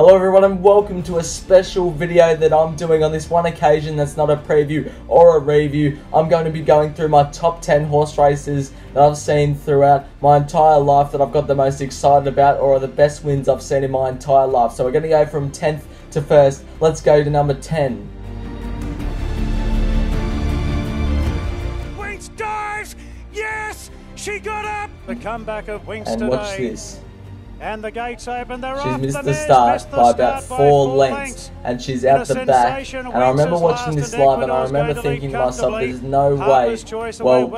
Hello everyone and welcome to a special video that I'm doing on this one occasion that's not a preview or a review. I'm going to be going through my top 10 horse races that I've seen throughout my entire life that I've got the most excited about, or are the best wins I've seen in my entire life. So we're going to go from 10th to 1st. Let's go to number 10. Winks dives! Yes! She got up! The comeback of Winks and today. Watch this. And the gates open. They're She's off. missed the start by about 4 lengths, and she's out the back. And I remember watching this live, and I remember thinking to myself, there's no way. Well,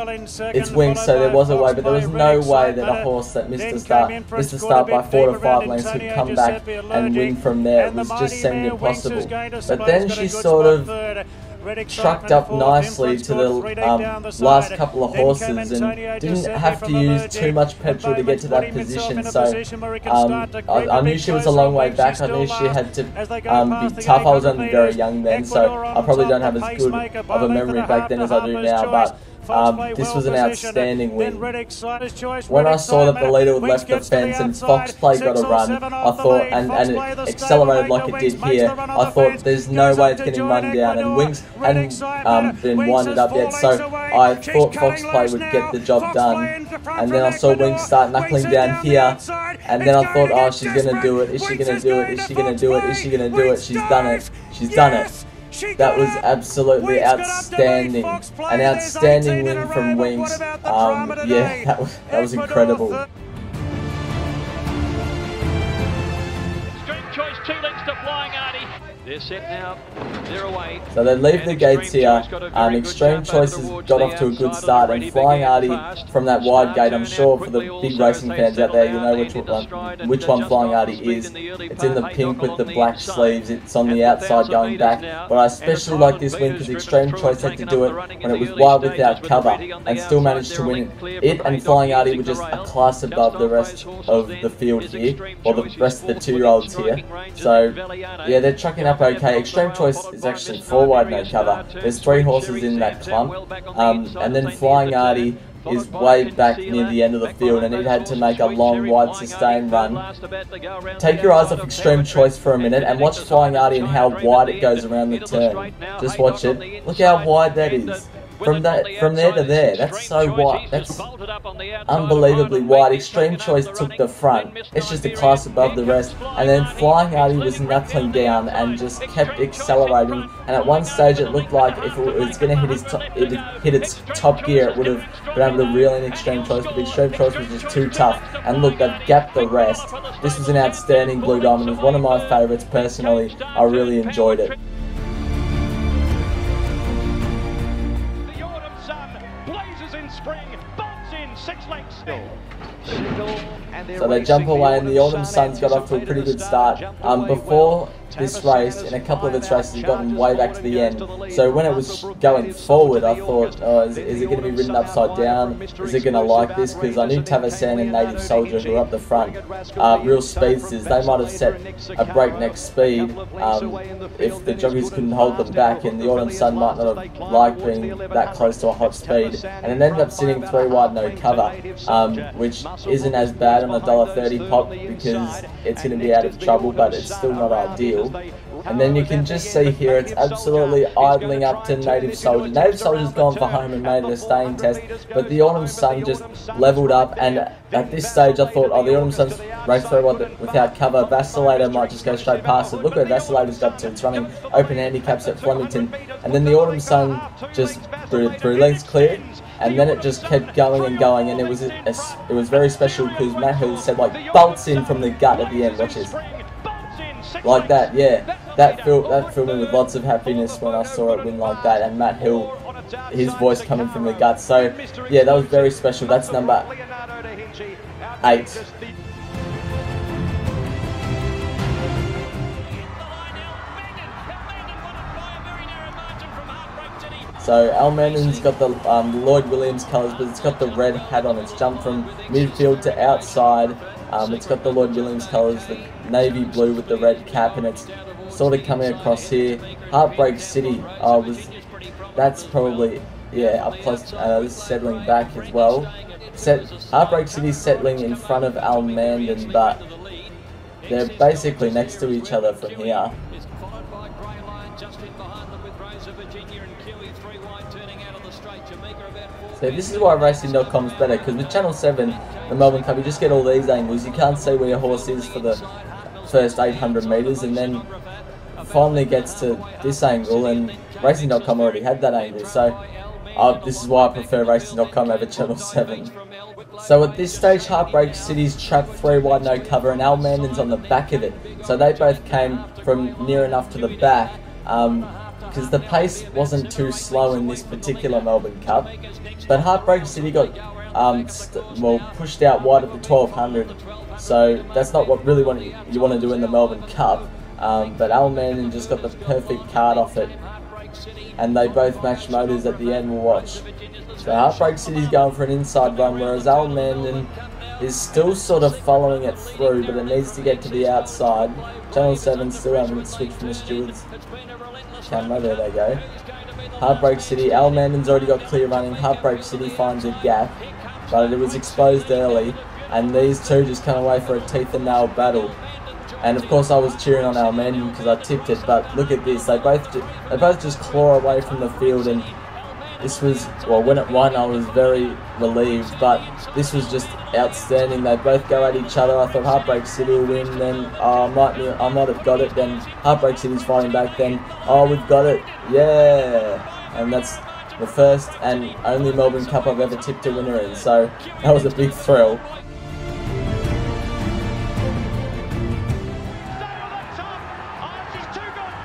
it's Winks, so there was a way, but there was no way that a horse that missed the start by 4 to 5 lengths could come back and win from there. It was just seemed impossible. But then she sort of trucked up nicely to the last couple of horses and didn't have to use too much petrol to get to that position. So I knew she was a long way back. I knew she had to be tough. I was only very young then, so I probably don't have as good of a memory back then as I do now, but this was an outstanding win. When I saw that the leader had left the fence and Fox Play got a run, I thought, and it accelerated like it did here, I thought there's no way it's getting run down, and Winks hadn't been winded up yet, so I thought Fox Play would get the job done. And then I saw Winks start knuckling down here, and then I thought, oh, she's going to do it, is she going to do it, is she going to do it, is she going to do it, she's done it, she's done it. That was absolutely outstanding. An outstanding win from Winks. Yeah, that was incredible. Extreme Choice 2 lengths to Flying Artie. They're set now. They're away. So they leave the gates here. Extreme Choice has got off to a good start, and Flying Artie from that wide gate, I'm sure for the big racing fans out there, you know which one Flying Artie is. It's in the pink with the black sleeves. It's on the outside going back. But I especially like this win because Extreme Choice had to do it when it was wide without cover and still managed to win it. It and Flying Artie were just a class above the rest of the field here, or the rest of the 2-year-olds here. So yeah, they're trucking up okay. Extreme Choice is actually 4 wide no cover. There's 3 horses in that clump, and then Flying Artie is way back near the end of the field, and it had to make a long, wide, sustained run. Take your eyes off Extreme Choice for a minute and watch Flying Artie and how wide it goes around the turn. Just watch it. Look how wide that is. From there to there, that's so wide. That's unbelievably wide. Extreme Choice took the front. It's just a class above the rest. And then Flying Artie was knuckling down and just kept accelerating. And at one stage, it looked like if it was going to hit its top gear, it would have been able to reel in Extreme Choice. But Extreme Choice was just too tough. And look, they've gapped the rest. This was an outstanding Blue Diamond. It was one of my favourites personally. I really enjoyed it. So they jump away, and the Autumn Sun's got off to a pretty good start. Before this race, in a couple of its races, it's gotten way back to the end. So when it was going forward, I thought, oh, is it going to be ridden upside down? Is it going to like this? Because I knew Tavasan and Native Soldier, who were up the front, real speedsters, they might have set a breakneck speed if the jockeys couldn't hold them back, and the Autumn Sun might not have liked being that close to a hot speed. And it ended up sitting 3 wide no cover, which isn't as bad on a $1.30 pop because it's going to be out of trouble, but it's still not ideal. And then you can just see here it's absolutely idling up to Native Soldier. Native Soldier's gone for home and made it a staying test, but the Autumn Sun just levelled up, and at this stage I thought, oh, the Autumn Sun's raced very well without cover. Vacillator might just go straight past it. Look where Vacillator's got to. It's running open handicaps at Flemington, and then the Autumn Sun just through lengths cleared. And then it just kept going and going, and it was very special because Matt Hill said, like, bolts in from the gut at the end. Watch this. Like that, yeah. That filled me with lots of happiness when I saw it win like that, and Matt Hill, his voice coming from the gut. So, yeah, that was very special. That's number 8. So Al Mendon's got the Lloyd Williams colours, but it's got the red hat on. It's jumped from midfield to outside. It's got the Lloyd Williams colours, the navy blue with the red cap, and it's sort of coming across here. Heartbreak City that's probably, yeah, up close. This is settling back as well. Heartbreak City's settling in front of Al Mendon, but they're basically next to each other from here. So this is why Racing.com is better, because with Channel 7, the Melbourne Cup, you just get all these angles. You can't see where your horse is for the first 800 metres, and then finally gets to this angle, and Racing.com already had that angle. So this is why I prefer Racing.com over Channel 7. So at this stage, Heartbreak City's trapped 3 wide no cover, and Al Manden's on the back of it. So they both came from near enough to the back, because the pace wasn't too slow in this particular Melbourne Cup. But Heartbreak City got pushed out wide at the 1200, so that's not what really you want to do in the Melbourne Cup. But Al Manden just got the perfect card off it, and they both matched motors at the end. We'll watch. So Heartbreak City's going for an inside run, whereas Al Manden is still sort of following it through, but it needs to get to the outside. Channel 7 still haven't switched from the stewards camera. There they go. Heartbreak City, Al Manden's already got clear running. Heartbreak City finds a gap, but it was exposed early, and these two just come away for a teeth and nail battle. And of course I was cheering on Al Manden because I tipped it, but look at this, they both just claw away from the field, and this was, well, when it won I was very relieved, but this was just outstanding. They both go at each other. I thought Heartbreak City will win, then I might have got it, then Heartbreak City's fighting back, then oh, we've got it, yeah, and that's the first and only Melbourne Cup I've ever tipped a winner in, so that was a big thrill.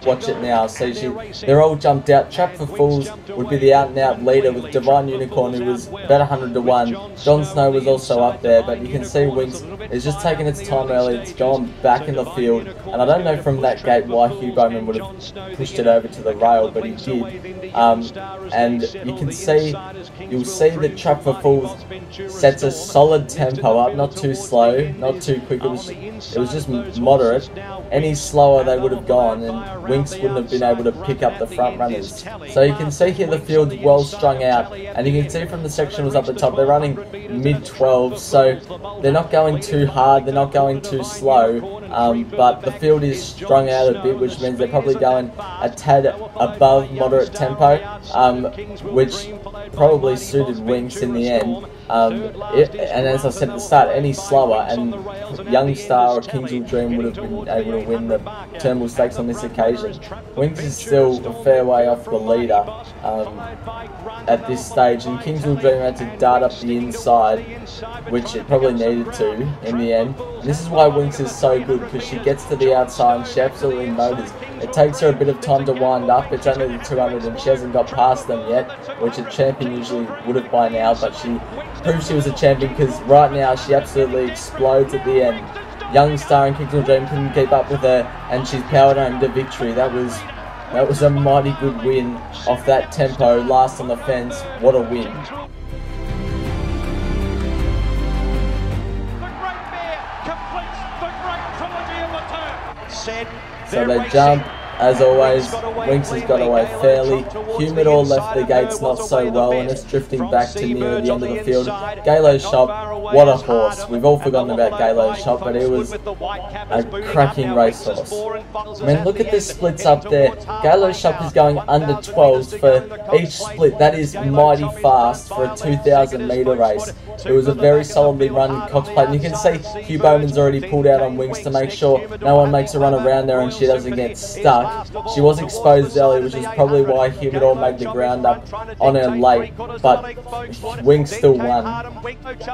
Watch it now. See, they're all jumped out. Trap for Fools would be the out-and-out leader with Divine Unicorn, who was about 100 to 1. Jon Snow was also up there, but you can see Winx is just taking its time early. It's going back in the field, and I don't know from that gate why Hugh Bowman would have pushed it over to the rail, but he did. And you can see, you'll see that Trap for Fools sets a solid tempo up, not too slow, not too quick. It was just moderate. Any slower they would have gone, and Winx wouldn't have been able to pick up the front runners. So you can see here the field's well strung out, and you can see from the sectionals up the top, they're running mid-12s, so they're not going too hard, they're not going too slow, but the field is strung out a bit, which means they're probably going a tad above moderate tempo, which probably suited Winx in the end. And as I said at the start, any slower, and Young Star or Kingswood Dream would have been able to win the Turnbull Stakes on this occasion. Winx is still a fair way off the leader at this stage, and Kingswood Dream had to dart up the inside, which it probably needed to in the end. And this is why Winx is so good, because she gets to the outside and she absolutely motors. It takes her a bit of time to wind up. It's only the 200 and she hasn't got past them yet, which a champion usually would have by now, but she proved she was a champion because right now she absolutely explodes at the end. Young Star and Kingswood Dream couldn't keep up with her, and she's powered home to victory. That was a mighty good win off that tempo, last on the fence. What a win. So they jump, as always. Winx has got away fairly. Humidor left the gates not so well, and it's drifting back to near the end of the field. Galo's Shop, what a horse. We've all forgotten about Galo's Shop, but it was a cracking racehorse. I mean, look at the splits up there. Galo's Shop is going under 12s for each split. That is mighty fast for a 2,000 metre race. It was a very solidly run Cox Plate, and you can see Hugh Bowman's already pulled out on Winx to make sure no one makes a run around there and she doesn't get stuck. She was exposed early, which is probably why Humidor made the ground up on her late, but Winx still won.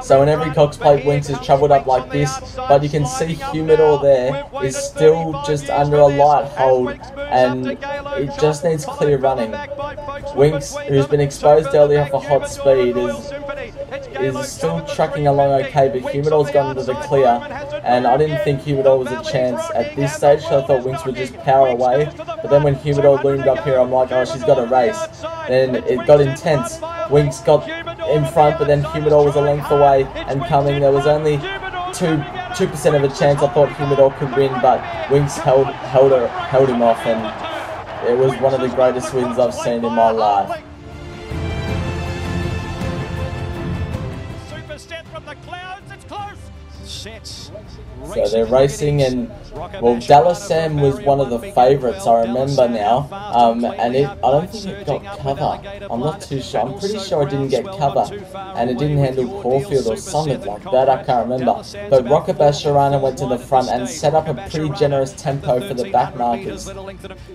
So in every Cox Plate, Winx is travelled up like this, but you can see Humidor there is still just under a light hold, and it just needs clear running. Winx, who's been exposed early off a hot speed, is still trucking along okay, but Humidor's gone into the clear, and I didn't think Humidor was a chance at this stage, so I thought Winx would just power away. But then when Humidor loomed up here, I'm like, oh, she's got a race. Then it got intense. Winx got in front, but then Humidor was a length away and coming. There was only 2% of a chance I thought Humidor could win, but Winx held him off, and it was one of the greatest wins I've seen in my life. Super set from the clouds, it's close. Sets So they're racing, and well, Dallas Sam was one of the favourites, I remember now, and I don't think it got cover. I'm not too sure. I'm pretty sure it didn't get cover, and it didn't handle Caulfield or something like that. I can't remember. But Rocket Basharana went to the front and set up a pretty generous tempo for the back markers.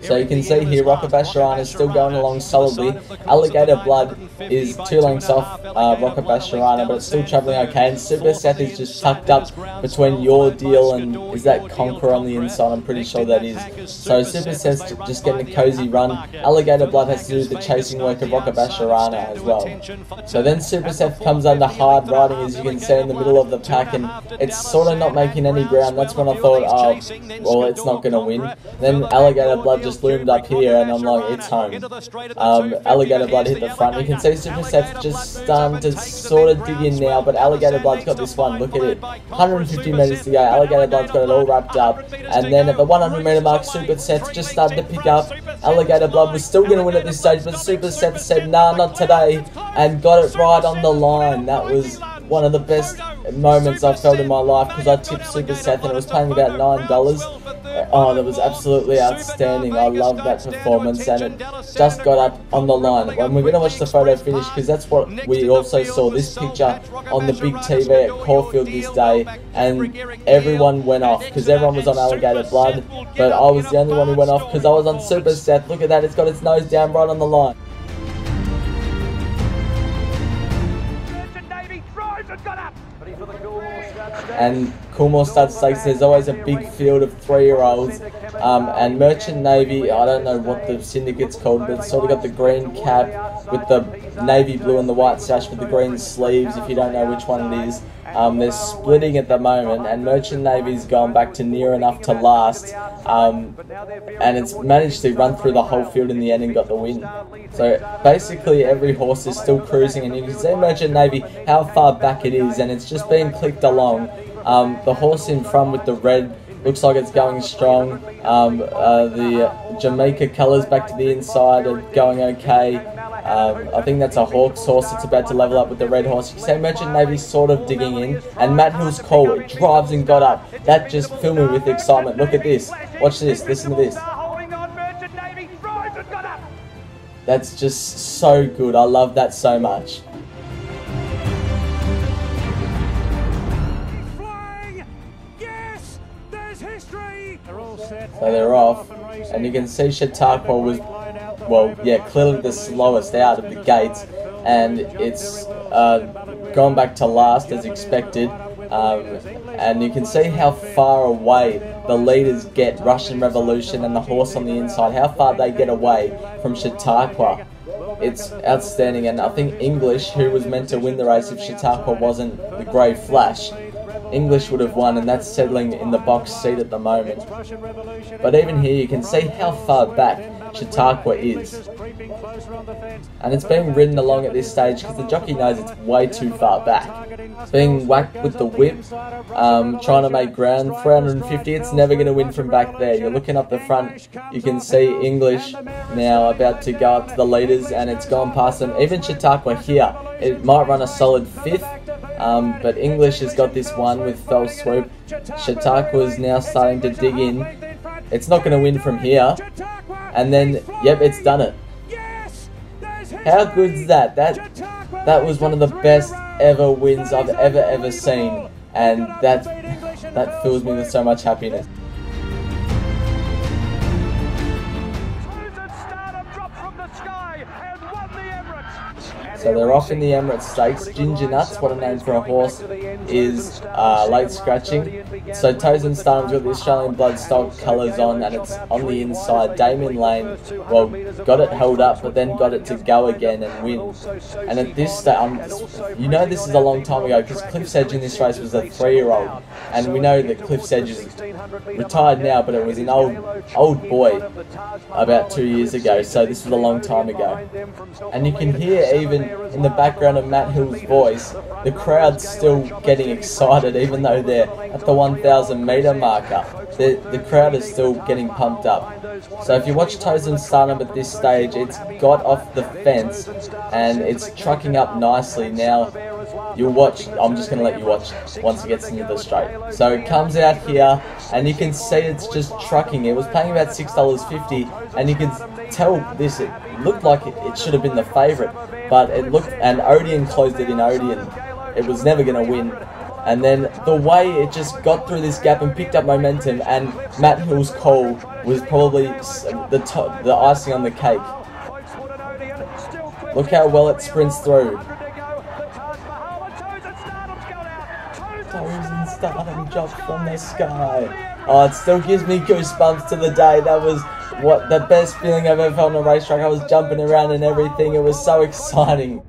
So you can see here, Rocket Basharana is still going along solidly. Alligator Blood is 2 lengths off Rocket Basharana, but it's still travelling okay. And Super Seth is just tucked up between Your Deal and is that Conqueror on the inside? I'm pretty sure that is. So Super Seth's just getting a cozy run. Alligator Blood has to do the chasing work of Rocket Basharana as well. So then Super Seth comes under hard riding, as you can see, in the middle of the pack, and it's sort of not making any ground. That's when I thought, oh, well, it's not going to win. Then Alligator Blood just loomed up here, and I'm like, it's home. Alligator Blood hit the front. You can see Super Seth just starting to sort of dig in now, but Alligator Blood's got this one. Look at it. 150 metres to go. Alligator Blood's got it all wrapped up. And then at the 100 metre mark, Super Seth just started to pick up. Alligator Blood was still going to win at this stage, but Super Seth said, nah, not today, and got it right on the line. That was one of the best moments I've felt in my life, because I tipped Super Seth and it was paying about $9. Oh, that was absolutely outstanding. I love that performance, and it just got up on the line. And we're going to watch the photo finish, because that's what we also saw, this picture on the big TV at Caulfield this day, and everyone went off, because everyone was on Alligator Blood, but I was the only one who went off because I was on Super Seth. Look at that, it's got its nose down right on the line. And Coolmore Stud Stakes, there's always a big field of 3-year-olds, and Merchant Navy, I don't know what the syndicate's called, but it's sort of got the green cap with the navy blue and the white sash with the green sleeves, if you don't know which one it is. They're splitting at the moment, and Merchant Navy's gone back to near enough to last, and it's managed to run through the whole field in the end and got the win. So basically every horse is still cruising, and you can see Merchant Navy how far back it is, and it's just being clicked along. The horse in front with the red looks like it's going strong. The Jamaica colours back to the inside are going okay. I think that's a Hawks horse that's about to level up with the red horse. You can see Merchant Navy's sort of digging in, and Matt Hill's call, it drives and got up. That just filled me with excitement. Look at this. Watch this. Listen to this. That's just so good. I love that so much. So they're off, and you can see Chautauqua was, well, yeah, clearly the slowest out of the gates, and it's gone back to last as expected, and you can see how far away the leaders get, Russian Revolution and the horse on the inside, how far they get away from Chautauqua. It's outstanding, and I think English, who was meant to win the race if Chautauqua wasn't the Grey Flash, English would have won, and that's settling in the box seat at the moment. But even here you can see how far back Chautauqua is, and it's being ridden along at this stage because the jockey knows it's way too far back. It's being whacked with the whip, trying to make ground. 350, it's never going to win from back there. You're looking up the front, you can see English now about to go up to the leaders, and it's gone past them. Even Chautauqua here, it might run a solid 5th, but English has got this one with Fell Swoop. Chautauqua is now starting to dig in. It's not going to win from here. And then, yep, it's done it. How good's that? That was one of the best ever wins I've ever seen. And that fills me with so much happiness. So they're off in the Emirates Stakes. Ginger Nuts, what a name for a horse, is late scratching. So Toes and Stardom's got the Australian Bloodstock colours on, and it's on the inside. Damien Lane, well, got it held up, but then got it to go again and win. And at this stage, you know this is a long time ago, because Cliff's Edge in this race was a 3-year-old. And we know that Cliff's Edge is retired now, but it was an old boy about 2 years ago, so this was a long time ago. And you can hear even in the background of Matt Hill's voice, the crowd's still getting excited, even though they're at the 1,000 metre marker. The crowd is still getting pumped up. So if you watch Toes and Stardom at this stage, it's got off the fence and it's trucking up nicely. Now, you'll watch. I'm just going to let you watch once it gets into the straight. So it comes out here, and you can see it's just trucking. It was paying about $6.50, and you can tell this. It looked like it should have been the favourite, but it looked. And Odeon closed it in Odeon. It was never going to win. And then the way it just got through this gap and picked up momentum, and Matt Hill's call was probably the icing on the cake. Look how well it sprints through. Toes and stardom drop from the sky. Oh, it still gives me goosebumps to the day. That was the best feeling I've ever felt on a racetrack. I was jumping around and everything. It was so exciting.